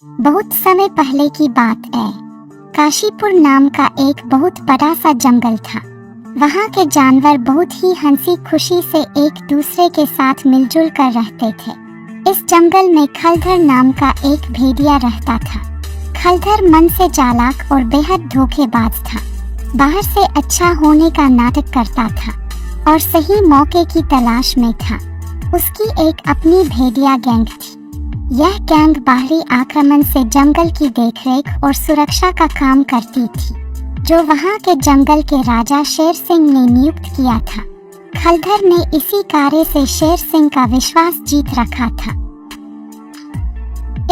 बहुत समय पहले की बात है। काशीपुर नाम का एक बहुत बड़ा सा जंगल था। वहाँ के जानवर बहुत ही हंसी खुशी से एक दूसरे के साथ मिलजुल कर रहते थे। इस जंगल में खलधर नाम का एक भेड़िया रहता था। खलधर मन से चालाक और बेहद धोखेबाज था। बाहर से अच्छा होने का नाटक करता था और सही मौके की तलाश में था। उसकी एक अपनी भेड़िया गैंग थी। यह गैंग बाहरी आक्रमण से जंगल की देखरेख और सुरक्षा का काम करती थी, जो वहां के जंगल के राजा शेर सिंह ने नियुक्त किया था। खलधर ने इसी कार्य से शेर सिंह का विश्वास जीत रखा था।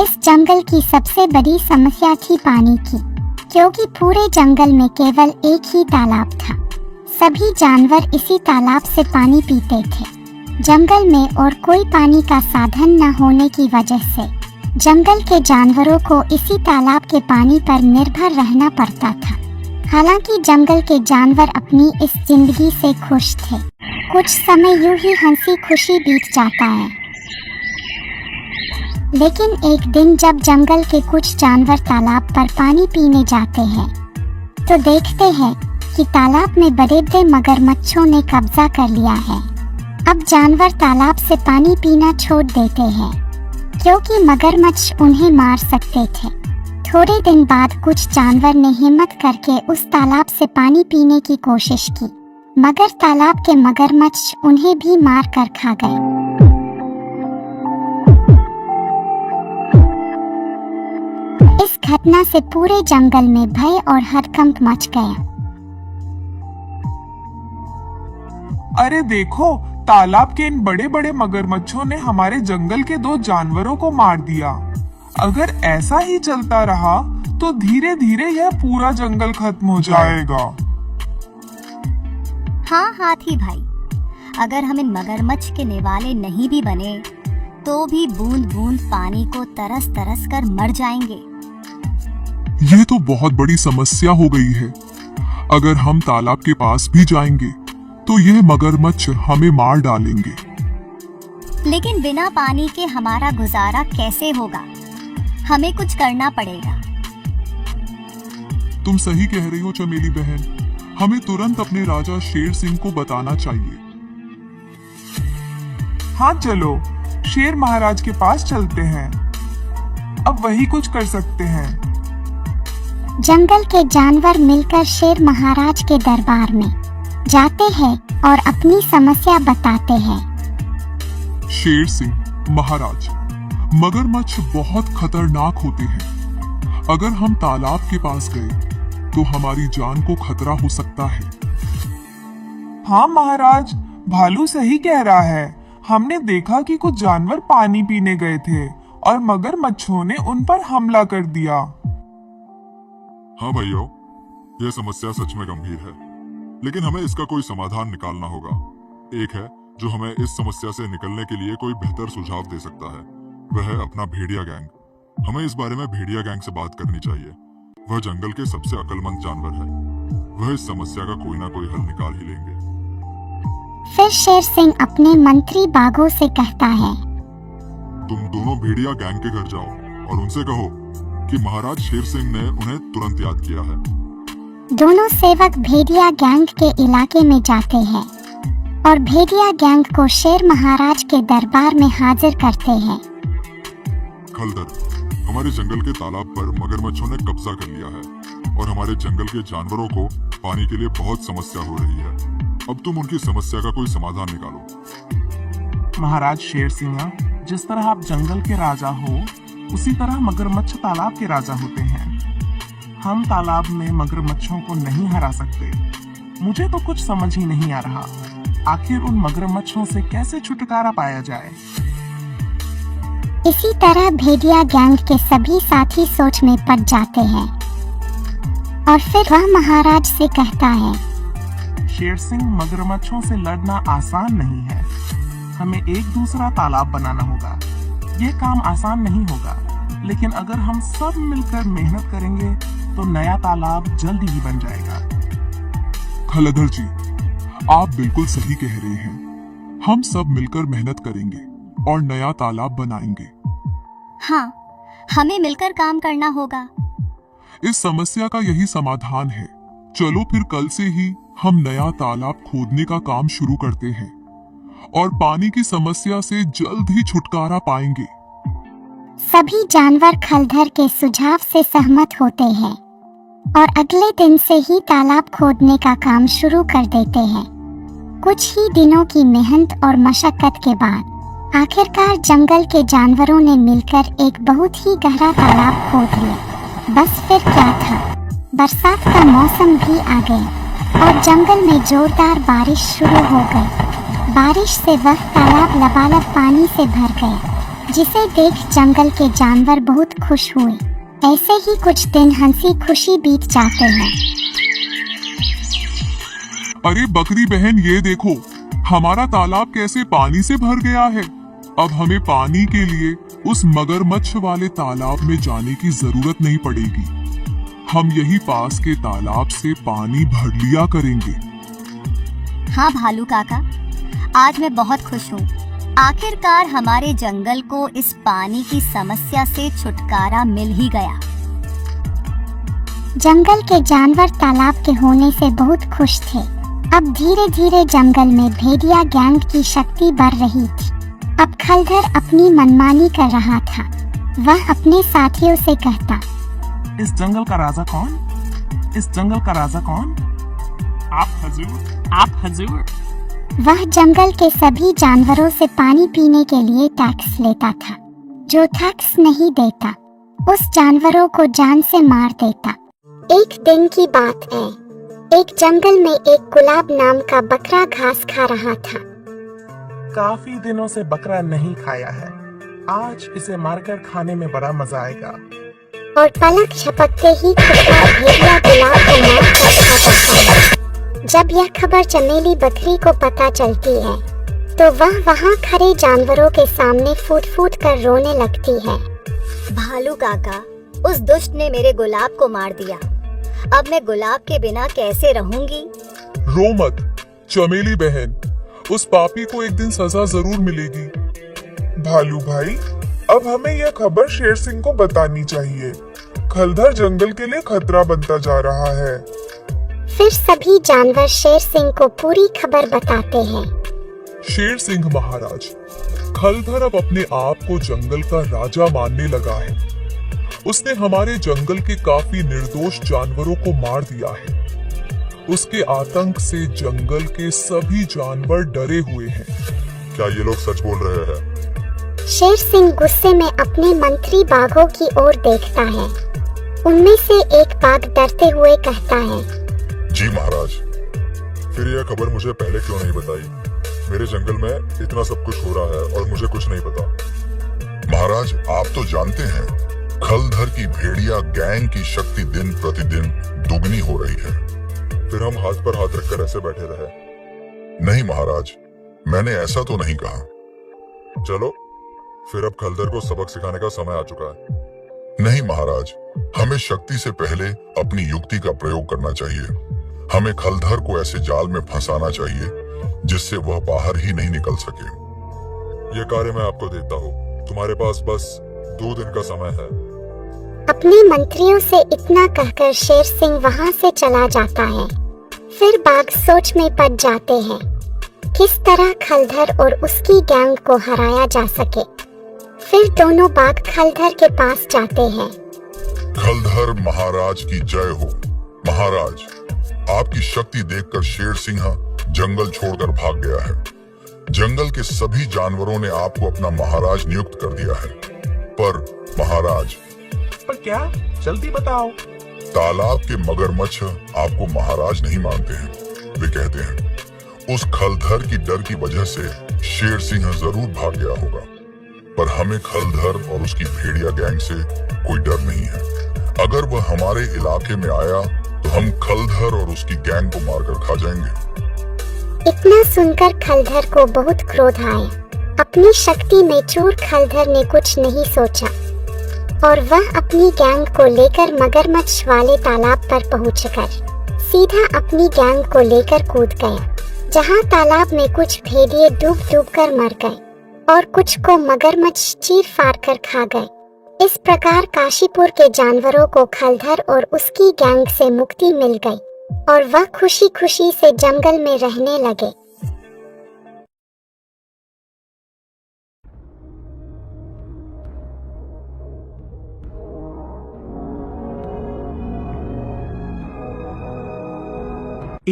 इस जंगल की सबसे बड़ी समस्या थी पानी की, क्योंकि पूरे जंगल में केवल एक ही तालाब था। सभी जानवर इसी तालाब से पानी पीते थे। जंगल में और कोई पानी का साधन न होने की वजह से जंगल के जानवरों को इसी तालाब के पानी पर निर्भर रहना पड़ता था। हालांकि जंगल के जानवर अपनी इस जिंदगी से खुश थे। कुछ समय यूं ही हंसी खुशी बीत जाता है। लेकिन एक दिन जब जंगल के कुछ जानवर तालाब पर पानी पीने जाते हैं, तो देखते हैं कि तालाब में बड़े बड़े मगरमच्छों ने कब्जा कर लिया है। अब जानवर तालाब से पानी पीना छोड़ देते हैं, क्योंकि मगरमच्छ उन्हें मार सकते थे। थोड़े दिन बाद कुछ जानवर ने हिम्मत करके उस तालाब से पानी पीने की कोशिश की, मगर तालाब के मगरमच्छ उन्हें भी मार कर खा गए। इस घटना से पूरे जंगल में भय और हड़कंप मच गया। अरे देखो, तालाब के इन बड़े बड़े मगरमच्छों ने हमारे जंगल के 2 जानवरों को मार दिया। अगर ऐसा ही चलता रहा तो धीरे धीरे यह पूरा जंगल खत्म हो जाएगा। हाँ हाथी भाई, अगर हम इन मगरमच्छ के निवाले नहीं भी बने तो भी बूंद बूंद पानी को तरस तरस कर मर जाएंगे। ये तो बहुत बड़ी समस्या हो गई है। अगर हम तालाब के पास भी जाएंगे तो यह मगरमच्छ हमें मार डालेंगे। लेकिन बिना पानी के हमारा गुजारा कैसे होगा? हमें कुछ करना पड़ेगा। तुम सही कह रही हो चमेली बहन। हमें तुरंत अपने राजा शेर सिंह को बताना चाहिए। हाँ चलो, शेर महाराज के पास चलते हैं। अब वही कुछ कर सकते हैं। जंगल के जानवर मिलकर शेर महाराज के दरबार में जाते हैं और अपनी समस्या बताते हैं। शेर सिंह महाराज, मगरमच्छ बहुत खतरनाक होते हैं। अगर हम तालाब के पास गए तो हमारी जान को खतरा हो सकता है। हाँ महाराज, भालू सही कह रहा है। हमने देखा कि कुछ जानवर पानी पीने गए थे और मगरमच्छों ने उन पर हमला कर दिया। हाँ भाइयों, यह समस्या सच में गंभीर है, लेकिन हमें इसका कोई समाधान निकालना होगा। एक है जो हमें इस समस्या से निकलने के लिए कोई बेहतर सुझाव दे सकता है, वह है अपना भेड़िया गैंग। हमें इस बारे में भेड़िया गैंग से बात करनी चाहिए। वह जंगल के सबसे अक्लमंद जानवर है। वह इस समस्या का कोई ना कोई हल निकाल ही लेंगे। फिर शेर सिंह अपने मंत्री बाघों से कहता है, तुम दोनों भेड़िया गैंग के घर जाओ और उनसे कहो कि महाराज शेर सिंह ने उन्हें तुरंत याद किया है। दोनों सेवक भेड़िया गैंग के इलाके में जाते हैं और भेड़िया गैंग को शेर महाराज के दरबार में हाजिर करते हैं। खलदर, हमारे जंगल के तालाब पर मगरमच्छों ने कब्जा कर लिया है और हमारे जंगल के जानवरों को पानी के लिए बहुत समस्या हो रही है। अब तुम उनकी समस्या का कोई समाधान निकालो। महाराज शेर सिंह, जिस तरह आप जंगल के राजा हो, उसी तरह मगरमच्छ तालाब के राजा होते हैं। हम तालाब में मगरमच्छों को नहीं हरा सकते। मुझे तो कुछ समझ ही नहीं आ रहा, आखिर उन मगरमच्छों से कैसे छुटकारा पाया जाए। इसी तरह भेड़िया गैंग के सभी साथी सोच में पड़ जाते हैं और फिर वह महाराज से कहता है, शेर सिंह, मगरमच्छों से लड़ना आसान नहीं है। हमें एक दूसरा तालाब बनाना होगा। यह काम आसान नहीं होगा, लेकिन अगर हम सब मिलकर मेहनत करेंगे तो नया तालाब जल्दी ही बन जाएगा। खलधर जी, आप बिल्कुल सही कह रहे हैं। हम सब मिलकर मेहनत करेंगे और नया तालाब बनाएंगे। हाँ, हमें मिलकर काम करना होगा। इस समस्या का यही समाधान है। चलो फिर कल से ही हम नया तालाब खोदने का काम शुरू करते हैं और पानी की समस्या से जल्द ही छुटकारा पाएंगे। सभी जानवर खलधर के सुझाव से सहमत होते हैं और अगले दिन से ही तालाब खोदने का काम शुरू कर देते हैं। कुछ ही दिनों की मेहनत और मशक्कत के बाद आखिरकार जंगल के जानवरों ने मिलकर एक बहुत ही गहरा तालाब खोद लिया। बस फिर क्या था, बरसात का मौसम भी आ गया और जंगल में जोरदार बारिश शुरू हो गई। बारिश से वह तालाब लबालब पानी से भर गया, जिसे देख जंगल के जानवर बहुत खुश हुए। ऐसे ही कुछ दिन हंसी खुशी बीत जाते हैं। अरे बकरी बहन, ये देखो, हमारा तालाब कैसे पानी से भर गया है। अब हमें पानी के लिए उस मगरमच्छ वाले तालाब में जाने की जरूरत नहीं पड़ेगी। हम यही पास के तालाब से पानी भर लिया करेंगे। हाँ भालू काका, आज मैं बहुत खुश हूँ। आखिरकार हमारे जंगल को इस पानी की समस्या से छुटकारा मिल ही गया। जंगल के जानवर तालाब के होने से बहुत खुश थे। अब धीरे धीरे जंगल में भेड़िया गैंग की शक्ति बढ़ रही थी। अब खलधर अपनी मनमानी कर रहा था। वह अपने साथियों से कहता, इस जंगल का राजा कौन? इस जंगल का राजा कौन? आप हजूर, आप हजूर। वह जंगल के सभी जानवरों से पानी पीने के लिए टैक्स लेता था। जो टैक्स नहीं देता, उस जानवरों को जान से मार देता। एक दिन की बात है, एक जंगल में एक गुलाब नाम का बकरा घास खा रहा था। काफी दिनों से बकरा नहीं खाया है, आज इसे मारकर खाने में बड़ा मजा आएगा। और पलक झपकते ही कुत्ता भेड़िया गुलाब को मार कर खा जाता है। जब यह खबर चमेली बकरी को पता चलती है, तो वह वहाँ खड़े जानवरों के सामने फूट फूट कर रोने लगती है। भालू काका, उस दुष्ट ने मेरे गुलाब को मार दिया। अब मैं गुलाब के बिना कैसे रहूंगी? रो मत चमेली बहन, उस पापी को एक दिन सजा जरूर मिलेगी। भालू भाई, अब हमें यह खबर शेर सिंह को बतानी चाहिए। खलधर जंगल के लिए खतरा बनता जा रहा है। फिर सभी जानवर शेर सिंह को पूरी खबर बताते हैं। शेर सिंह महाराज, खलधर अब अपने आप को जंगल का राजा मानने लगा है। उसने हमारे जंगल के काफी निर्दोष जानवरों को मार दिया है। उसके आतंक से जंगल के सभी जानवर डरे हुए हैं। क्या ये लोग सच बोल रहे हैं? शेर सिंह गुस्से में अपने मंत्री बाघों की ओर देखता है। उनमें से एक बाघ डरते हुए कहता है, जी महाराज, फिर यह खबर मुझे पहले क्यों नहीं बताई? मेरे जंगल में इतना सब कुछ हो रहा है और मुझे कुछ नहीं पता। महाराज, आप तो जानते हैं, खलधर की भेड़िया गैंग की शक्ति दिन प्रतिदिन दुगनी हो रही है। फिर हम हाथ पर हाथ रखकर ऐसे बैठे रहे? नहीं महाराज, मैंने ऐसा तो नहीं कहा। चलो, फिर अब खलधर को सबक सिखाने का समय आ चुका है। नहीं महाराज, हमें शक्ति से पहले अपनी युक्ति का प्रयोग करना चाहिए। हमें खलधर को ऐसे जाल में फंसाना चाहिए जिससे वह बाहर ही नहीं निकल सके। यह कार्य मैं आपको देता हूँ। तुम्हारे पास बस 2 दिन का समय है। अपने मंत्रियों से इतना कहकर शेर सिंह वहाँ से चला जाता है। फिर बाघ सोच में पड़ जाते हैं, किस तरह खलधर और उसकी गैंग को हराया जा सके। फिर दोनों बाघ खलधर के पास जाते हैं। खलधर महाराज की जय हो। महाराज, आपकी शक्ति देखकर शेर सिंह जंगल छोड़कर भाग गया है। जंगल के सभी जानवरों ने आपको अपना महाराज नियुक्त कर दिया है। पर महाराज, पर क्या? जल्दी बताओ। तालाब के मगरमच्छ आपको महाराज नहीं मानते हैं। वे कहते हैं उस खलधर की डर की वजह से शेर सिंह जरूर भाग गया होगा। पर हमें खलधर और उसकी भेड़िया गैंग से कोई डर नहीं है। अगर वह हमारे इलाके में आया तो हम खलधर और उसकी गैंग को मारकर खा जाएंगे। इतना सुनकर खलधर को बहुत क्रोध आया। अपनी शक्ति में चूर खलधर ने कुछ नहीं सोचा और वह अपनी गैंग को लेकर मगरमच्छ वाले तालाब पर पहुंचकर सीधा अपनी गैंग को लेकर कूद गया, जहां तालाब में कुछ भेड़िए डूब डूब कर मर गए और कुछ को मगरमच्छ चीर फाड़ कर खा गए। इस प्रकार काशीपुर के जानवरों को खलधर और उसकी गैंग से मुक्ति मिल गई और वह खुशी खुशी से जंगल में रहने लगे।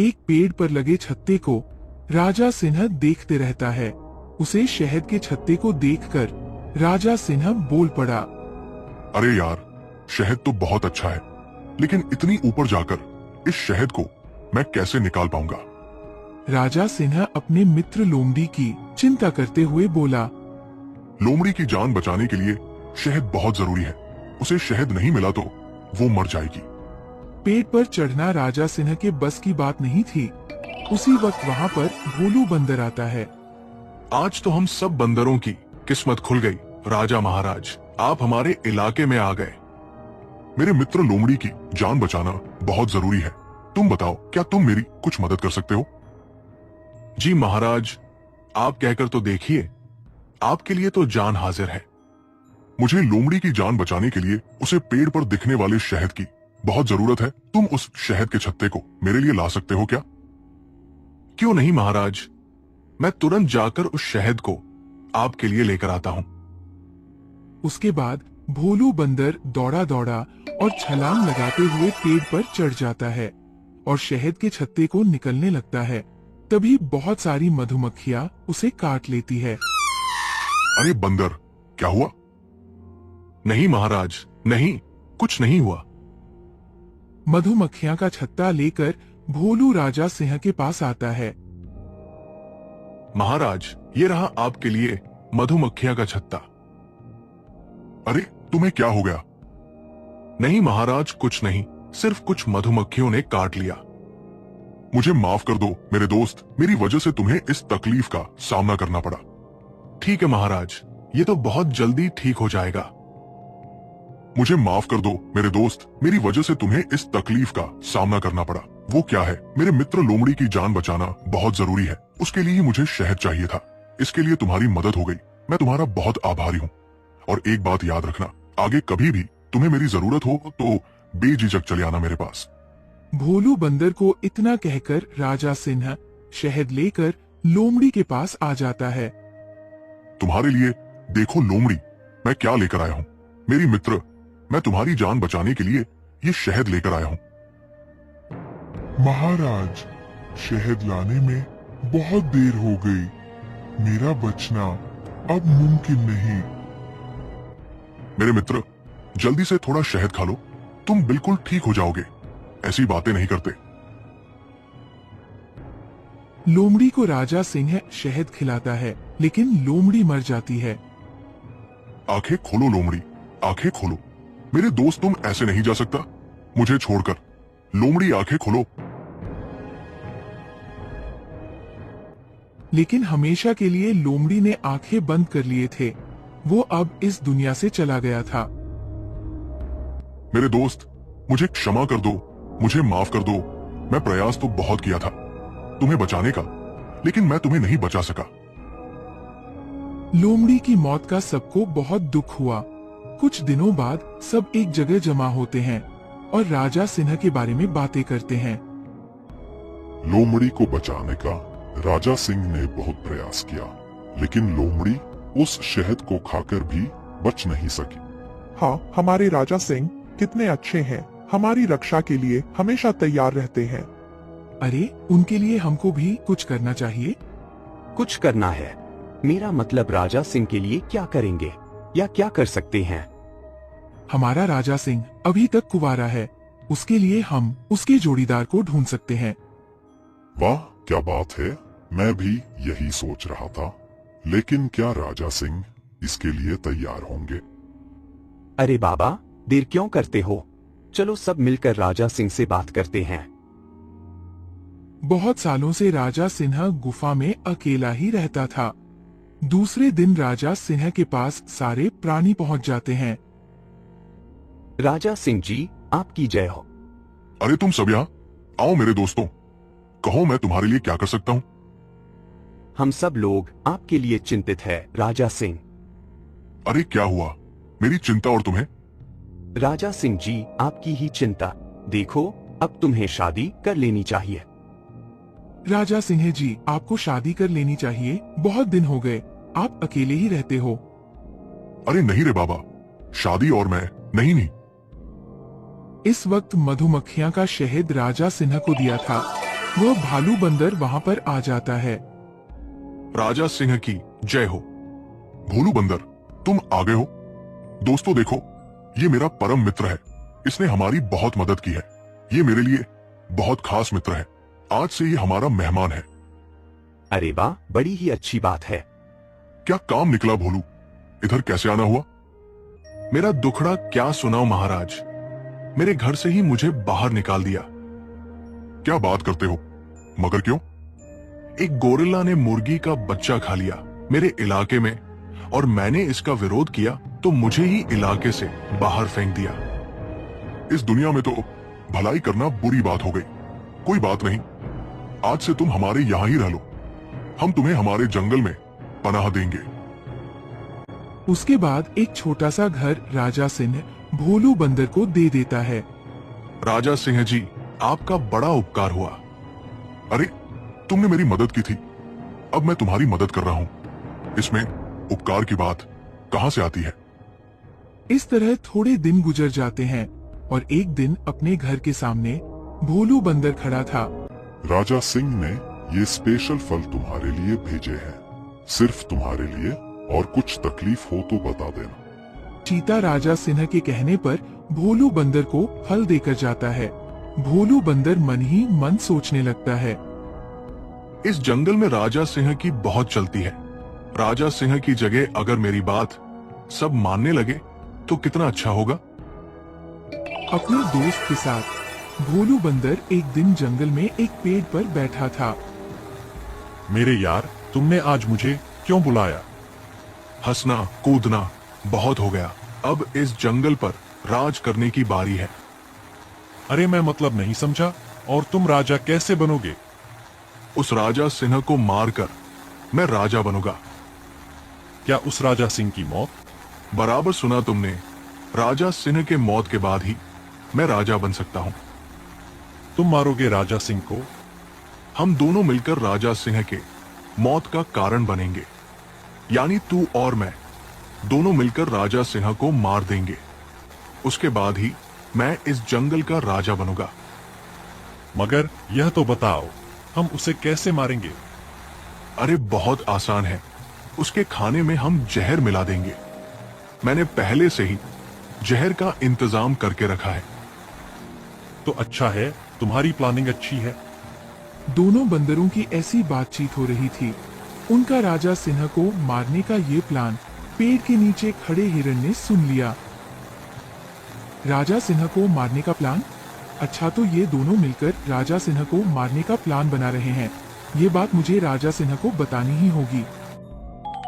एक पेड़ पर लगे छत्ते को राजा सिंह देखते रहता है। उसे शहद के छत्ते को देखकर राजा सिंह बोल पड़ा। अरे यार, शहद तो बहुत अच्छा है, लेकिन इतनी ऊपर जाकर इस शहद को मैं कैसे निकाल पाऊंगा? राजा सिंह अपने मित्र लोमड़ी की चिंता करते हुए बोला। लोमड़ी की जान बचाने के लिए शहद बहुत जरूरी है। उसे शहद नहीं मिला तो वो मर जाएगी। पेड़ पर चढ़ना राजा सिंह के बस की बात नहीं थी। उसी वक्त वहाँ पर भोलू बंदर आता है। आज तो हम सब बंदरों की किस्मत खुल गई। राजा महाराज, आप हमारे इलाके में आ गए। मेरे मित्र लोमड़ी की जान बचाना बहुत जरूरी है। तुम बताओ, क्या तुम मेरी कुछ मदद कर सकते हो? जी महाराज, आप कहकर तो देखिए, आपके लिए तो जान हाजिर है। मुझे लोमड़ी की जान बचाने के लिए उसे पेड़ पर दिखने वाले शहद की बहुत जरूरत है। तुम उस शहद के छत्ते को मेरे लिए ला सकते हो क्या? क्यों नहीं महाराज, मैं तुरंत जाकर उस शहद को आपके लिए लेकर आता हूँ। उसके बाद भोलू बंदर दौड़ा दौड़ा और छलांग लगाते हुए पेड़ पर चढ़ जाता है और शहद के छत्ते को निकलने लगता है। तभी बहुत सारी मधुमक्खियां उसे काट लेती है। अरे बंदर, क्या हुआ? नहीं महाराज, नहीं, कुछ नहीं हुआ। मधुमक्खियां का छत्ता लेकर भोलू राजा सिंह के पास आता है। महाराज, ये रहा आपके लिए मधुमक्खियां का छत्ता। अरे, तुम्हें क्या हो गया? नहीं महाराज, कुछ नहीं, सिर्फ कुछ मधुमक्खियों ने काट लिया। मुझे माफ कर दो मेरे दोस्त, मेरी वजह से तुम्हें इस तकलीफ का सामना करना पड़ा। ठीक है महाराज, ये तो बहुत जल्दी ठीक हो जाएगा। मुझे माफ कर दो मेरे दोस्त, मेरी वजह से तुम्हें इस तकलीफ का सामना करना पड़ा। वो क्या है? मेरे मित्र लोमड़ी की जान बचाना बहुत जरूरी है। उसके लिए मुझे शहद चाहिए था। इसके लिए तुम्हारी मदद हो गई। मैं तुम्हारा बहुत आभारी हूँ। और एक बात याद रखना, आगे कभी भी तुम्हें मेरी जरूरत हो तो बेझिझक चले आना मेरे पास। भोलू बंदर को इतना कहकर राजा सिंह शहद लेकर लोमड़ी के पास आ जाता है। तुम्हारे लिए देखो लोमड़ी, मैं क्या लेकर आया हूँ। मेरी मित्र, मैं तुम्हारी जान बचाने के लिए ये शहद लेकर आया हूँ। महाराज, शहद लाने में बहुत देर हो गई। मेरा बचना अब मुमकिन नहीं। मेरे मित्र, जल्दी से थोड़ा शहद खा लो, तुम बिल्कुल ठीक हो जाओगे। ऐसी बातें नहीं करते। लोमड़ी को राजा सिंह शहद खिलाता है, लेकिन लोमड़ी मर जाती है। आंखें खोलो लोमड़ी, आंखें खोलो। मेरे दोस्त, तुम ऐसे नहीं जा सकता मुझे छोड़कर। लोमड़ी, आंखें खोलो। लेकिन हमेशा के लिए लोमड़ी ने आंखें बंद कर लिए थे। वो अब इस दुनिया से चला गया था। मेरे दोस्त, मुझे क्षमा कर दो, मुझे माफ कर दो। मैं प्रयास तो बहुत किया था तुम्हें बचाने का, लेकिन मैं तुम्हें नहीं बचा सका। लोमड़ी की मौत का सबको बहुत दुख हुआ। कुछ दिनों बाद सब एक जगह जमा होते हैं और राजा सिंह के बारे में बातें करते हैं। लोमड़ी को बचाने का राजा सिंह ने बहुत प्रयास किया, लेकिन लोमड़ी उस शहद को खाकर भी बच नहीं सकी। हाँ, हमारे राजा सिंह कितने अच्छे हैं। हमारी रक्षा के लिए हमेशा तैयार रहते हैं। अरे, उनके लिए हमको भी कुछ करना चाहिए। कुछ करना है? मेरा मतलब राजा सिंह के लिए क्या करेंगे या क्या कर सकते हैं? हमारा राजा सिंह अभी तक कुंवारा है। उसके लिए हम उसके जोड़ीदार को ढूंढ सकते हैं। वाह, क्या बात है। मैं भी यही सोच रहा था, लेकिन क्या राजा सिंह इसके लिए तैयार होंगे? अरे बाबा, देर क्यों करते हो? चलो सब मिलकर राजा सिंह से बात करते हैं। बहुत सालों से राजा सिंह गुफा में अकेला ही रहता था। दूसरे दिन राजा सिंह के पास सारे प्राणी पहुंच जाते हैं। राजा सिंह जी, आपकी जय हो। अरे तुम सब यहाँ आओ मेरे दोस्तों, कहो मैं तुम्हारे लिए क्या कर सकता हूँ? हम सब लोग आपके लिए चिंतित है राजा सिंह। अरे क्या हुआ? मेरी चिंता और तुम्हें? राजा सिंह जी, आपकी ही चिंता। देखो, अब तुम्हें शादी कर लेनी चाहिए। राजा सिंह जी, आपको शादी कर लेनी चाहिए। बहुत दिन हो गए, आप अकेले ही रहते हो। अरे नहीं रे बाबा, शादी और मैं नहीं। इस वक्त मधुमक्खियां का शहद राजा सिन्हा को दिया था। वह भालू बंदर वहां पर आ जाता है। राजा सिंह की जय हो। भोलू बंदर, तुम आ गए हो। दोस्तों देखो, ये मेरा परम मित्र है। इसने हमारी बहुत मदद की है। ये मेरे लिए बहुत खास मित्र है। आज से ये हमारा मेहमान है। अरे वाह, बड़ी ही अच्छी बात है। क्या काम निकला भोलू? इधर कैसे आना हुआ? मेरा दुखड़ा क्या सुनाओ महाराज। मेरे घर से ही मुझे बाहर निकाल दिया। क्या बात करते हो? मगर क्यों? एक गोरिल्ला ने मुर्गी का बच्चा खा लिया मेरे इलाके में, और मैंने इसका विरोध किया तो मुझे ही इलाके से बाहर फेंक दिया। इस दुनिया में तो भलाई करना बुरी बात हो गई। कोई बात नहीं, आज से तुम हमारे यहाँ ही रह लो। हम तुम्हें हमारे जंगल में पनाह देंगे। उसके बाद एक छोटा सा घर राजा सिंह भोलू बंदर को दे देता है। राजा सिंह जी, आपका बड़ा उपकार हुआ। अरे, तुमने मेरी मदद की थी, अब मैं तुम्हारी मदद कर रहा हूँ। इसमें उपकार की बात कहाँ से आती है? इस तरह थोड़े दिन गुजर जाते हैं और एक दिन अपने घर के सामने भोलू बंदर खड़ा था। राजा सिंह ने ये स्पेशल फल तुम्हारे लिए भेजे हैं, सिर्फ तुम्हारे लिए, और कुछ तकलीफ हो तो बता देना। चीता राजा सिन्हा के कहने पर भोलू बंदर को फल देकर जाता है। भोलू बंदर मन ही मन सोचने लगता है। इस जंगल में राजा सिंह की बहुत चलती है। राजा सिंह की जगह अगर मेरी बात सब मानने लगे तो कितना अच्छा होगा। अपने दोस्त के साथ भोलू बंदर एक दिन जंगल में एक पेड़ पर बैठा था। मेरे यार, तुमने आज मुझे क्यों बुलाया? हंसना कूदना बहुत हो गया। अब इस जंगल पर राज करने की बारी है। अरे मैं मतलब नहीं समझा। और तुम राजा कैसे बनोगे? उस राजा सिंह को मारकर मैं राजा बनूंगा। क्या उस राजा सिंह की मौत? बराबर सुना तुमने। राजा सिंह के मौत के बाद ही मैं राजा बन सकता हूँ। तुम मारोगे राजा सिंह को? हम दोनों मिलकर राजा सिंह के मौत का कारण बनेंगे। यानी तू और मैं दोनों मिलकर राजा सिंह को मार देंगे। उसके बाद ही मैं इस जंगल का राजा बनूंगा। मगर यह तो बताओ, हम उसे कैसे मारेंगे? अरे बहुत आसान है। उसके खाने में हम जहर मिला देंगे। मैंने पहले से ही जहर का इंतजाम करके रखा है। तो अच्छा है, तुम्हारी प्लानिंग अच्छी है। दोनों बंदरों की ऐसी बातचीत हो रही थी। उनका राजा सिन्हा को मारने का ये प्लान पेड़ के नीचे खड़े हिरण ने सुन लिया। राजा सिन्हा को मारने का प्लान? अच्छा, तो ये दोनों मिलकर राजा सिन्हा को मारने का प्लान बना रहे हैं। ये बात मुझे राजा सिन्हा को बतानी ही होगी।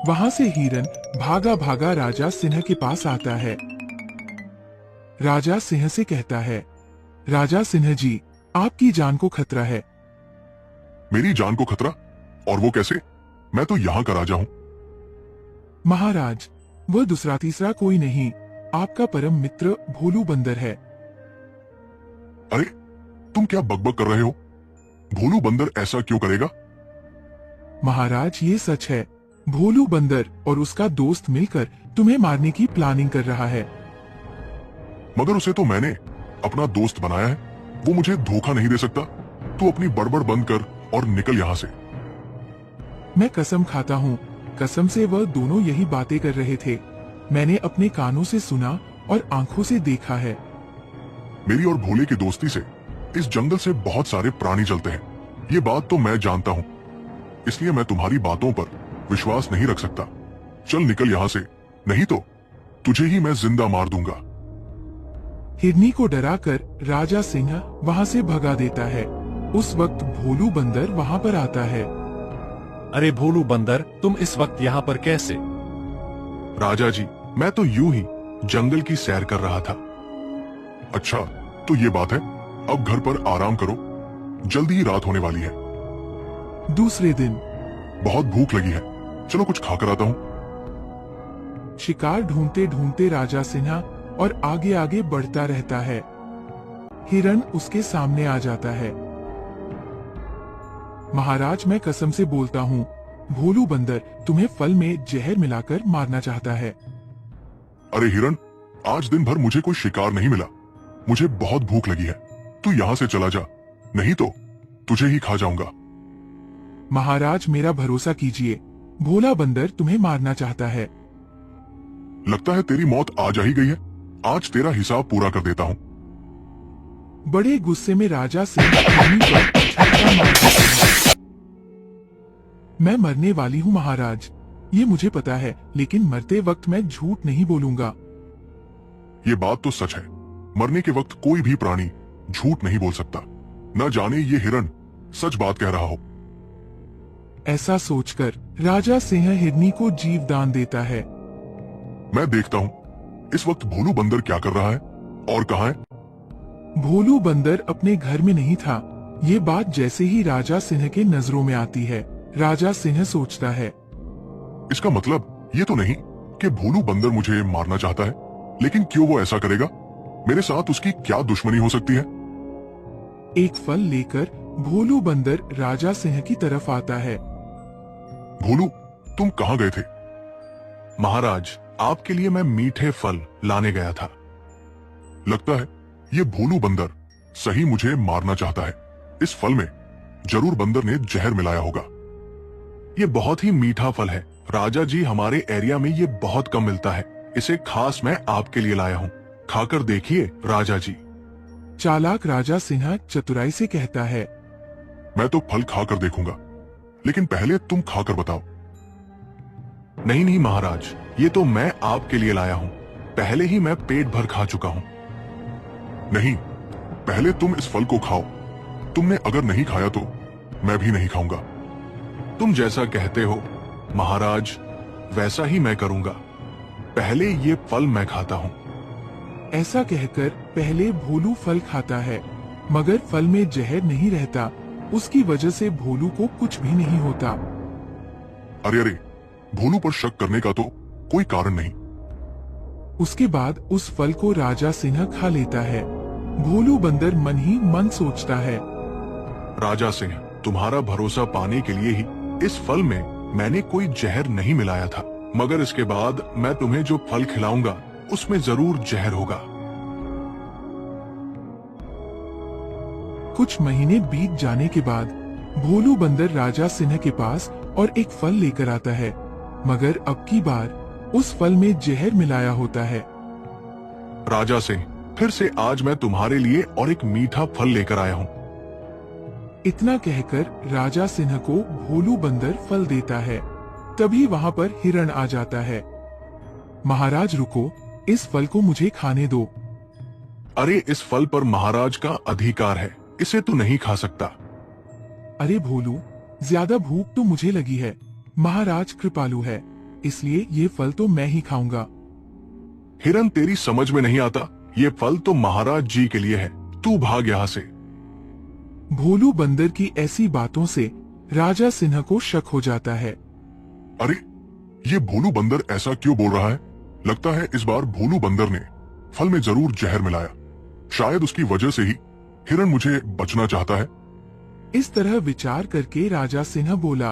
वहां से हिरण भागा भागा राजा सिन्हा के पास आता है। राजा सिंह से कहता है, राजा सिन्हा जी, आपकी जान को खतरा है। मेरी जान को खतरा? और वो कैसे? मैं तो यहाँ का राजा हूँ। महाराज, वह दूसरा तीसरा कोई नहीं, आपका परम मित्र भोलू बंदर है। अरे, तुम क्या बकबक कर रहे हो? भोलू बंदर ऐसा क्यों करेगा? महाराज, ये सच है। भोलू बंदर और उसका दोस्त मिलकर तुम्हें मारने की प्लानिंग कर रहा है। मगर उसे तो मैंने अपना दोस्त बनाया है। वो मुझे धोखा नहीं दे सकता। तू अपनी बड़बड़ बंद कर और निकल यहाँ से। मैं कसम खाता हूँ, कसम से वह दोनों यही बातें कर रहे थे। मैंने अपने कानों से सुना और आंखों से देखा है। मेरी और भोले की दोस्ती से इस जंगल से बहुत सारे प्राणी चलते हैं। ये बात तो मैं जानता हूँ, इसलिए मैं तुम्हारी बातों पर विश्वास नहीं रख सकता। चल निकल यहाँ से, नहीं तो तुझे ही मैं जिंदा मार दूंगा। हिरनी को डराकर राजा सिंह वहाँ से भगा देता है। उस वक्त भोलू बंदर वहाँ पर आता है। अरे भोलू बंदर, तुम इस वक्त यहाँ पर कैसे? राजा जी, मैं तो यूं ही जंगल की सैर कर रहा था। अच्छा, तो ये बात है। अब घर पर आराम करो, जल्दी ही रात होने वाली है। दूसरे दिन बहुत भूख लगी है, चलो कुछ खाकर आता हूँ। शिकार ढूंढते ढूंढते राजा सिन्हा और आगे आगे बढ़ता रहता है। हिरण उसके सामने आ जाता है। महाराज, मैं कसम से बोलता हूँ, भोलू बंदर तुम्हें फल में जहर मिलाकर मारना चाहता है। अरे हिरण, आज दिन भर मुझे कोई शिकार नहीं मिला। मुझे बहुत भूख लगी है। तू यहाँ से चला जा, नहीं तो तुझे ही खा जाऊंगा। महाराज, मेरा भरोसा कीजिए, भोला बंदर तुम्हें मारना चाहता है। लगता है तेरी मौत आ जा ही गई है। आज तेरा हिसाब पूरा कर देता हूँ। बड़े गुस्से में राजा सिंह हिरनी पर झटका मार देता है। मैं मरने वाली हूँ महाराज, ये मुझे पता है, लेकिन मरते वक्त मैं झूठ नहीं बोलूंगा। ये बात तो सच है। मरने के वक्त कोई भी प्राणी झूठ नहीं बोल सकता। न जाने ये हिरण सच बात कह रहा हो। ऐसा सोचकर राजा सिंह हिरनी को जीवदान देता है। मैं देखता हूँ इस वक्त भोलू बंदर क्या कर रहा है और कहाँ है। भोलू बंदर अपने घर में नहीं था। ये बात जैसे ही राजा सिंह के नजरों में आती है, राजा सिंह सोचता है, इसका मतलब ये तो नहीं कि भोलू बंदर मुझे मारना चाहता है, लेकिन क्यों वो ऐसा करेगा? मेरे साथ उसकी क्या दुश्मनी हो सकती है? एक फल लेकर भोलू बंदर राजा सिंह की तरफ आता है। भोलू, तुम कहाँ गए थे? महाराज, आपके लिए मैं मीठे फल लाने गया था। लगता है ये भोलू बंदर सही मुझे मारना चाहता है। इस फल में जरूर बंदर ने जहर मिलाया होगा। ये बहुत ही मीठा फल है राजा जी, हमारे एरिया में ये बहुत कम मिलता है। इसे खास मैं आपके लिए लाया हूँ, खाकर देखिए राजा जी। चालाक राजा सिंह चतुराई से कहता है, मैं तो फल खाकर देखूंगा, लेकिन पहले तुम खाकर बताओ। नहीं नहीं महाराज, ये तो मैं आपके लिए लाया हूँ। पहले ही मैं पेट भर खा चुका हूँ। नहीं, पहले तुम इस फल को खाओ। तुमने अगर नहीं खाया तो मैं भी नहीं खाऊंगा। तुम जैसा कहते हो महाराज, वैसा ही मैं करूंगा। पहले ये फल मैं खाता हूँ। ऐसा कहकर पहले भोलू फल खाता है, मगर फल में जहर नहीं रहता। उसकी वजह से भोलू को कुछ भी नहीं होता। अरे अरे, भोलू पर शक करने का तो कोई कारण नहीं। उसके बाद उस फल को राजा सिंह खा लेता है। भोलू बंदर मन ही मन सोचता है, राजा सिंह, तुम्हारा भरोसा पाने के लिए ही इस फल में मैंने कोई जहर नहीं मिलाया था, मगर इसके बाद मैं तुम्हें जो फल खिलाऊंगा उसमें जरूर जहर होगा। कुछ महीने बीत जाने के बाद भोलू बंदर राजा सिंह के पास और एक फल लेकर आता है, मगर अब की बार उस फल में जहर मिलाया होता है। राजा सिंह, फिर से आज मैं तुम्हारे लिए और एक मीठा फल लेकर आया हूँ। इतना कहकर राजा सिंह को भोलू बंदर फल देता है। तभी वहाँ पर हिरण आ जाता है। महाराज रुको, इस फल को मुझे खाने दो। अरे, इस फल पर महाराज का अधिकार है, इसे तू नहीं खा सकता। अरे भोलू, ज्यादा भूख तो मुझे लगी है। महाराज कृपालु है, इसलिए ये फल तो मैं ही खाऊंगा। हिरण, तेरी समझ में नहीं आता, ये फल तो महाराज जी के लिए है। तू भाग यहाँ से। भोलू बंदर की ऐसी बातों से राजा सिंह को शक हो जाता है। अरे, ये भोलू बंदर ऐसा क्यों बोल रहा है? लगता है इस बार भोलू बंदर ने फल में जरूर जहर मिलाया। शायद उसकी वजह से ही हिरण मुझे बचना चाहता है। इस तरह विचार करके राजा सिंह बोला,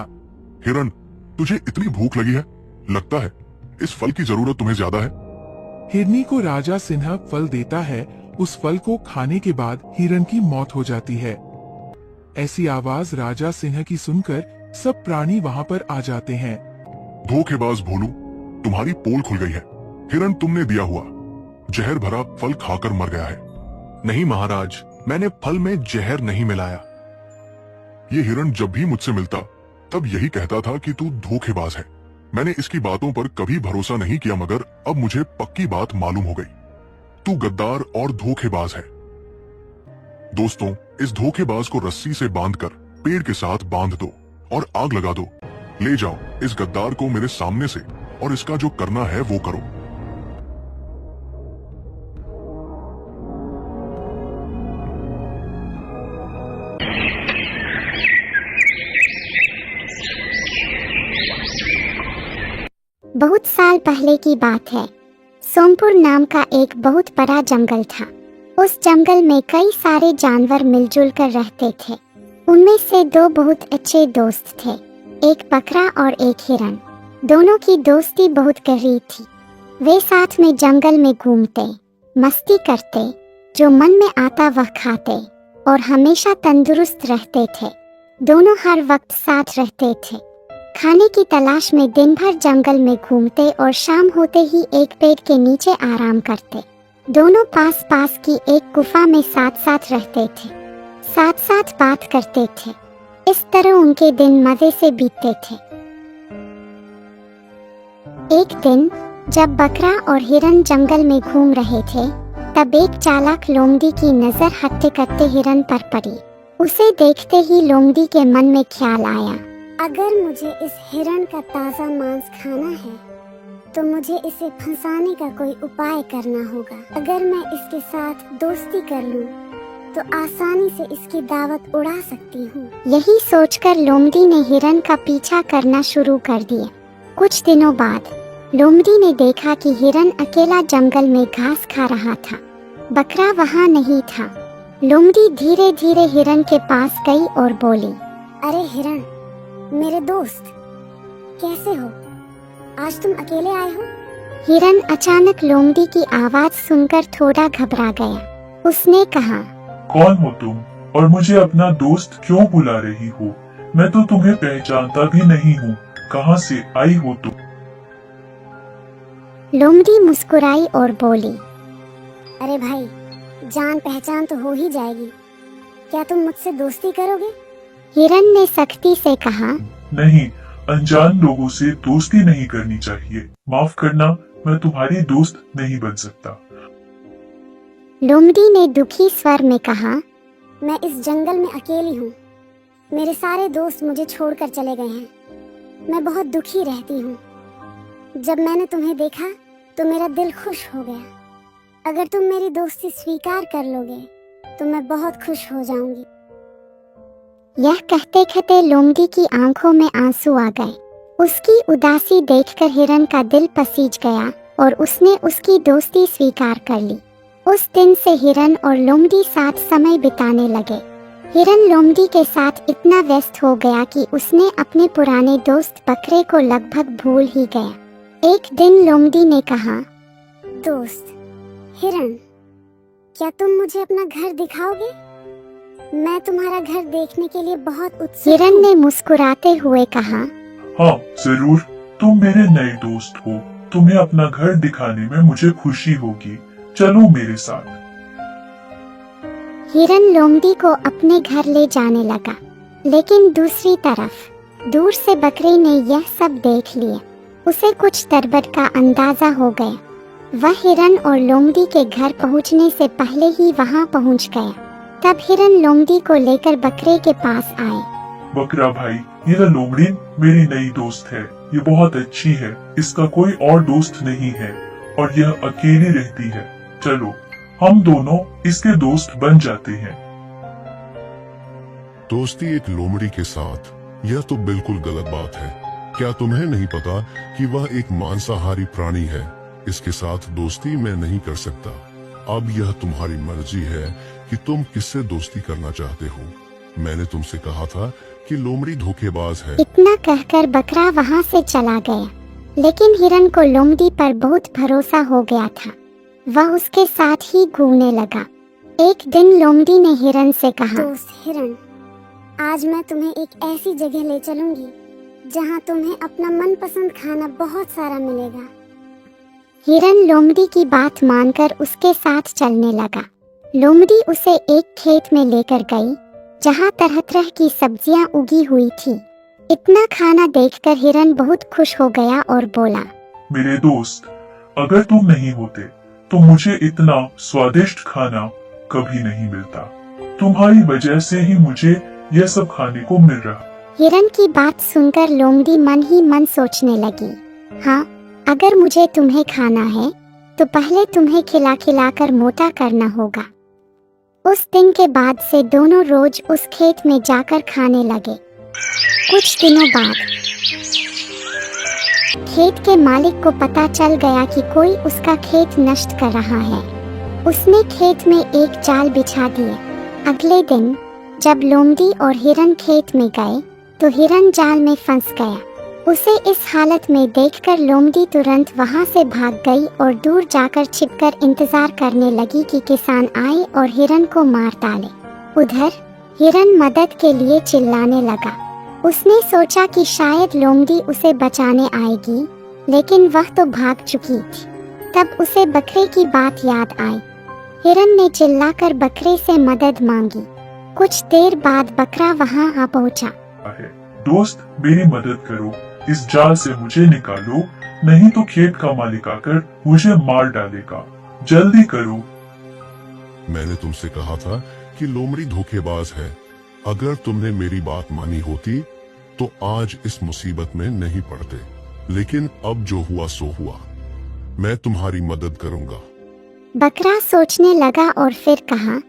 हिरण, तुझे इतनी भूख लगी है? लगता है इस फल की जरूरत तुम्हें ज्यादा है। हिरनी को राजा सिंह फल देता है। उस फल को खाने के बाद हिरण की मौत हो जाती है। ऐसी आवाज राजा सिंह की सुनकर सब प्राणी वहाँ पर आ जाते हैं। धोखेबाज भोलू, तुम्हारी पोल खुल गई है। हिरण तुमने दिया हुआ जहर भरा फल खाकर मर गया है। नहीं महाराज, मैंने फल में जहर नहीं मिलाया। ये हिरण जब भी मुझसे मिलता तब यही कहता था कि तू धोखेबाज है। मैंने इसकी बातों पर कभी भरोसा नहीं किया, मगर अब मुझे पक्की बात मालूम हो गई। तू गद्दार और धोखेबाज है। दोस्तों, इस धोखेबाज को रस्सी से बांधकर पेड़ के साथ बांध दो और आग लगा दो। ले जाओ इस गद्दार को मेरे सामने से और इसका जो करना है वो करो। बहुत साल पहले की बात है। सोमपुर नाम का एक बहुत बड़ा जंगल था। उस जंगल में कई सारे जानवर मिलजुल कर रहते थे। उनमें से दो बहुत अच्छे दोस्त थे, एक बकरा और एक हिरन। दोनों की दोस्ती बहुत गहरी थी। वे साथ में जंगल में घूमते, मस्ती करते, जो मन में आता वह खाते और हमेशा तंदुरुस्त रहते थे। दोनों हर वक्त साथ रहते थे। खाने की तलाश में दिन भर जंगल में घूमते और शाम होते ही एक पेड़ के नीचे आराम करते। दोनों पास पास की एक गुफा में साथ साथ रहते थे, साथ साथ बात करते थे। इस तरह उनके दिन मजे से बीतते थे। एक दिन जब बकरा और हिरन जंगल में घूम रहे थे, तब एक चालाक लोमड़ी की नजर हटते कटते हिरन पर पड़ी। उसे देखते ही लोमड़ी के मन में ख्याल आया, अगर मुझे इस हिरन का ताज़ा मांस खाना है तो मुझे इसे फंसाने का कोई उपाय करना होगा। अगर मैं इसके साथ दोस्ती कर लूं तो आसानी से इसकी दावत उड़ा सकती हूँ। यही सोचकर लोमड़ी ने हिरन का पीछा करना शुरू कर दिया। कुछ दिनों बाद लोमड़ी ने देखा कि हिरन अकेला जंगल में घास खा रहा था। बकरा वहाँ नहीं था। लोमड़ी धीरे धीरे हिरन के पास गई और बोली, अरे हिरन, मेरे दोस्त, कैसे हो? आज तुम अकेले आए हो? हिरन अचानक लोमड़ी की आवाज सुनकर थोड़ा घबरा गया। उसने कहा, कौन हो तुम और मुझे अपना दोस्त क्यों बुला रही हो? मैं तो तुम्हें पहचानता भी नहीं हूँ। कहाँ से आई हो तुम? लोमड़ी मुस्कुराई और बोली, अरे भाई, जान पहचान तो हो ही जाएगी। क्या तुम मुझसे दोस्ती करोगे? हिरन ने सख्ती से कहा, नहीं, अनजान लोगों से दोस्ती नहीं करनी चाहिए। माफ करना, मैं तुम्हारी दोस्त नहीं बन सकता। लोमड़ी ने दुखी स्वर में कहा, मैं इस जंगल में अकेली हूँ। मेरे सारे दोस्त मुझे छोड़कर चले गए हैं। मैं बहुत दुखी रहती हूँ। जब मैंने तुम्हें देखा तो मेरा दिल खुश हो गया। अगर तुम मेरी दोस्ती स्वीकार कर लोगे तो मैं बहुत खुश हो जाऊंगी। यह कहते कहते लोमड़ी की आंखों में आंसू आ गए। उसकी उदासी देखकर हिरन का दिल पसीज गया और उसने उसकी दोस्ती स्वीकार कर ली। उस दिन से हिरन और लोमड़ी साथ समय बिताने लगे। हिरन लोमड़ी के साथ इतना व्यस्त हो गया कि उसने अपने पुराने दोस्त बकरे को लगभग भूल ही गया। एक दिन लोमड़ी ने कहा, दोस्त हिरन, क्या तुम मुझे अपना घर दिखाओगे? मैं तुम्हारा घर देखने के लिए बहुत उत्सुक हिरन हूँ। ने मुस्कुराते हुए कहा, हाँ जरूर, तुम मेरे नए दोस्त हो। तुम्हें अपना घर दिखाने में मुझे खुशी होगी। चलो मेरे साथ। हिरन लोमड़ी को अपने घर ले जाने लगा, लेकिन दूसरी तरफ दूर से बकरे ने यह सब देख लिया। उसे कुछ गड़बड़ का अंदाजा हो गया। वह हिरन और लोमड़ी के घर पहुंचने से पहले ही वहां पहुंच गया। तब हिरन लोमड़ी को लेकर बकरे के पास आए। बकरा भाई, ये लोमड़ी मेरी नई दोस्त है। ये बहुत अच्छी है। इसका कोई और दोस्त नहीं है और यह अकेली रहती है। चलो हम दोनों इसके दोस्त बन जाते हैं। दोस्ती एक लोमड़ी के साथ, यह तो बिल्कुल गलत बात है। क्या तुम्हें नहीं पता कि वह एक मांसाहारी प्राणी है? इसके साथ दोस्ती मैं नहीं कर सकता। अब यह तुम्हारी मर्जी है कि तुम किससे दोस्ती करना चाहते हो। मैंने तुमसे कहा था कि लोमड़ी धोखेबाज है। इतना कहकर बकरा वहां से चला गया, लेकिन हिरन को लोमड़ी पर बहुत भरोसा हो गया था। वह उसके साथ ही घूमने लगा। एक दिन लोमड़ी ने हिरन से कहा, दोस्त हिरन, आज मैं तुम्हें एक ऐसी जगह ले चलूंगी जहां तुम्हें अपना मनपसंद खाना बहुत सारा मिलेगा। हिरन लोमड़ी की बात मानकर उसके साथ चलने लगा। लोमड़ी उसे एक खेत में लेकर गई जहां तरह तरह की सब्जियां उगी हुई थी। इतना खाना देखकर हिरन बहुत खुश हो गया और बोला, मेरे दोस्त, अगर तुम नहीं होते तो मुझे इतना स्वादिष्ट खाना कभी नहीं मिलता। तुम्हारी वजह से ही मुझे यह सब खाने को मिल रहा। हिरन की बात सुनकर लोमड़ी मन ही मन सोचने लगी, हाँ, अगर मुझे तुम्हें खाना है तो पहले तुम्हें खिला खिला कर मोटा करना होगा। उस दिन के बाद से दोनों रोज उस खेत में जाकर खाने लगे। कुछ दिनों बाद खेत के मालिक को पता चल गया कि कोई उसका खेत नष्ट कर रहा है। उसने खेत में एक जाल बिछा दिया। अगले दिन जब लोमड़ी और हिरन खेत में गए तो हिरन जाल में फंस गया। उसे इस हालत में देखकर लोमड़ी तुरंत वहां से भाग गई और दूर जाकर छिपकर इंतजार करने लगी कि किसान आए और हिरन को मार डाले। उधर हिरन मदद के लिए चिल्लाने लगा। उसने सोचा कि शायद लोमड़ी उसे बचाने आएगी, लेकिन वह तो भाग चुकी थी। तब उसे बकरे की बात याद आई। हिरन ने चिल्लाकर बकरे से मदद मांगी। कुछ देर बाद बकरा वहां आ पहुंचा। दोस्त, मेरी मदद करो, इस जाल से मुझे निकालो, नहीं तो खेत का मालिक आकर मुझे मार डालेगा। जल्दी करो। मैंने तुमसे कहा था कि लोमड़ी धोखेबाज है। अगर तुमने मेरी बात मानी होती तो आज इस मुसीबत में नहीं पड़ते। लेकिन अब जो हुआ सो हुआ। मैं तुम्हारी मदद करूंगा। बकरा सोचने लगा और फिर कहा,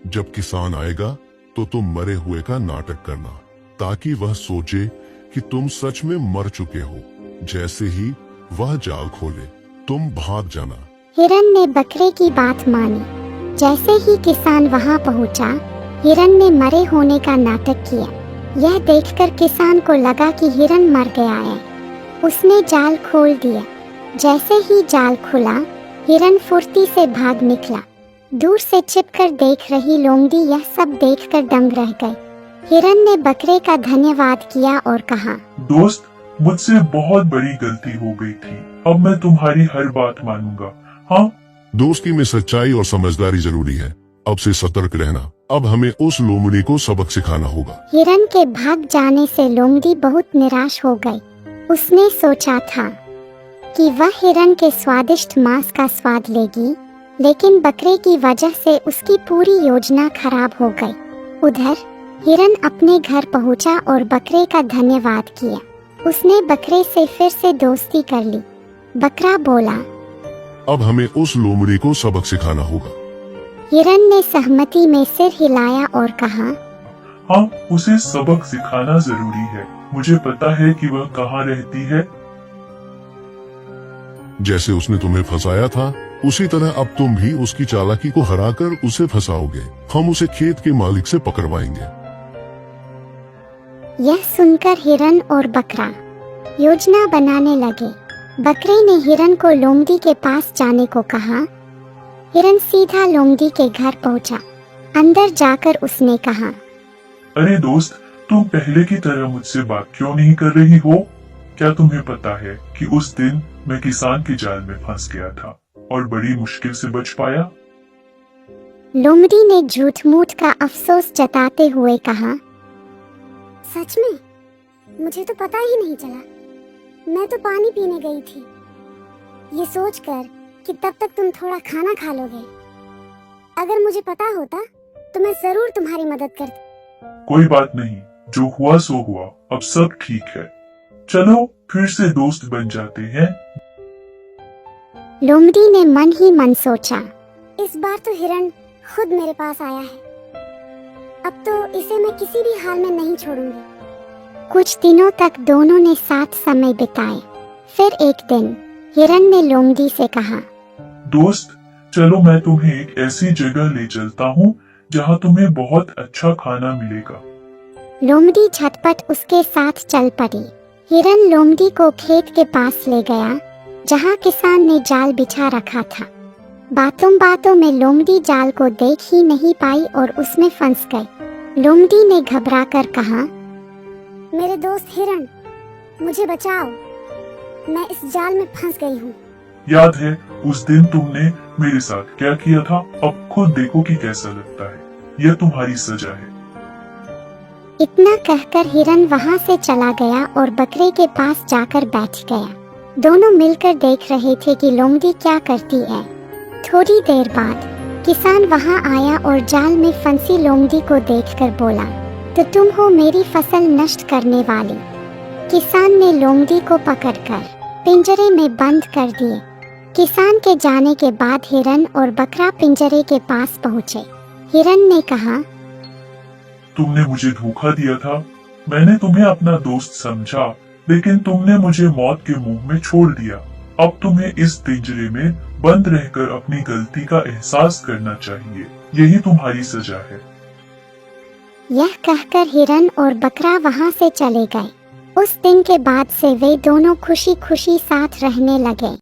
जब किसान आएगा तो तुम मरे हुए का नाटक करना, ताकि वह सोचे कि तुम सच में मर चुके हो। जैसे ही वह जाल खोले तुम भाग जाना। हिरन ने बकरे की बात मानी। जैसे ही किसान वहां पहुंचा, हिरन ने मरे होने का नाटक किया। यह देखकर किसान को लगा कि हिरन मर गया है। उसने जाल खोल दिया। जैसे ही जाल खुला, हिरन फुर्ती से भाग निकला। दूर से छिपकर देख रही लोमड़ी यह सब देखकर दंग रह गई। हिरन ने बकरे का धन्यवाद किया और कहा, दोस्त, मुझसे बहुत बड़ी गलती हो गई थी। अब मैं तुम्हारी हर बात मानूंगा। हाँ, दोस्ती में सच्चाई और समझदारी जरूरी है। अब से सतर्क रहना। अब हमें उस लोमड़ी को सबक सिखाना होगा। हिरन के भाग जाने से लोमड़ी बहुत निराश हो गई। उसने सोचा था कि वह हिरन के स्वादिष्ट मांस का स्वाद लेगी, लेकिन बकरे की वजह से उसकी पूरी योजना खराब हो गई। उधर हिरन अपने घर पहुंचा और बकरे का धन्यवाद किया। उसने बकरे से फिर से दोस्ती कर ली। बकरा बोला, अब हमें उस लोमड़ी को सबक सिखाना होगा। हिरन ने सहमति में सिर हिलाया और कहा, हाँ, उसे सबक सिखाना जरूरी है। मुझे पता है कि वह कहाँ रहती है। जैसे उसने तुम्हें फंसाया था, उसी तरह अब तुम भी उसकी चालाकी को हराकर उसे फंसाओगे। हम उसे खेत के मालिक से पकड़वाएंगे। यह सुनकर हिरन और बकरा योजना बनाने लगे। बकरे ने हिरन को लोमड़ी के पास जाने को कहा। हिरन सीधा लोमड़ी के घर पहुंचा। अंदर जाकर उसने कहा, अरे दोस्त, तुम पहले की तरह मुझसे बात क्यों नहीं कर रही हो? क्या तुम्हें पता है कि उस दिन मैं किसान के जाल में फंस गया था और बड़ी मुश्किल से बच पाया? लोमड़ी ने झूठ मूठ का अफसोस जताते हुए कहा, सच में? मुझे तो पता ही नहीं चला। मैं तो पानी पीने गई थी, ये सोचकर कि तब तक तुम थोड़ा खाना खा लोगे। अगर मुझे पता होता तो मैं जरूर तुम्हारी मदद करती। कोई बात नहीं, जो हुआ सो हुआ। अब सब ठीक है। चलो फिर से दोस्त बन जाते हैं। लोमड़ी ने मन ही मन सोचा, इस बार तो हिरन खुद मेरे पास आया है। अब तो इसे मैं किसी भी हाल में नहीं छोड़ूंगी। कुछ दिनों तक दोनों ने साथ समय बिताए। फिर एक दिन हिरन ने लोमड़ी से कहा, दोस्त, चलो मैं तुम्हें एक ऐसी जगह ले चलता हूँ जहाँ तुम्हें बहुत अच्छा खाना मिलेगा। लोमड़ी झटपट उसके साथ चल पड़ी। हिरन लोमड़ी को खेत के पास ले गया जहाँ किसान ने जाल बिछा रखा था। बातों बातों में लोमड़ी जाल को देख ही नहीं पाई और उसमें फंस गई। लोमड़ी ने घबराकर कहा, मेरे दोस्त हिरन, मुझे बचाओ, मैं इस जाल में फंस गई हूँ। याद है उस दिन तुमने मेरे साथ क्या किया था? अब खुद देखो कि कैसा लगता है। यह तुम्हारी सजा है। इतना कहकर हिरन वहाँ से चला गया और बकरे के पास जाकर बैठ गया। दोनों मिलकर देख रहे थे कि लोमड़ी क्या करती है। थोड़ी देर बाद किसान वहाँ आया और जाल में फंसी लोमड़ी को देखकर बोला, तो तुम हो मेरी फसल नष्ट करने वाली। किसान ने लोमड़ी को पकड़कर पिंजरे में बंद कर दिए। किसान के जाने के बाद हिरन और बकरा पिंजरे के पास पहुँचे। हिरन ने कहा, तुमने मुझे धोखा दिया था। मैंने तुम्हें अपना दोस्त समझा, लेकिन तुमने मुझे मौत के मुंह में छोड़ दिया। अब तुम्हें इस पिंजरे में बंद रहकर अपनी गलती का एहसास करना चाहिए। यही तुम्हारी सजा है। यह कहकर हिरन और बकरा वहां से चले गए। उस दिन के बाद से वे दोनों खुशी खुशी साथ रहने लगे।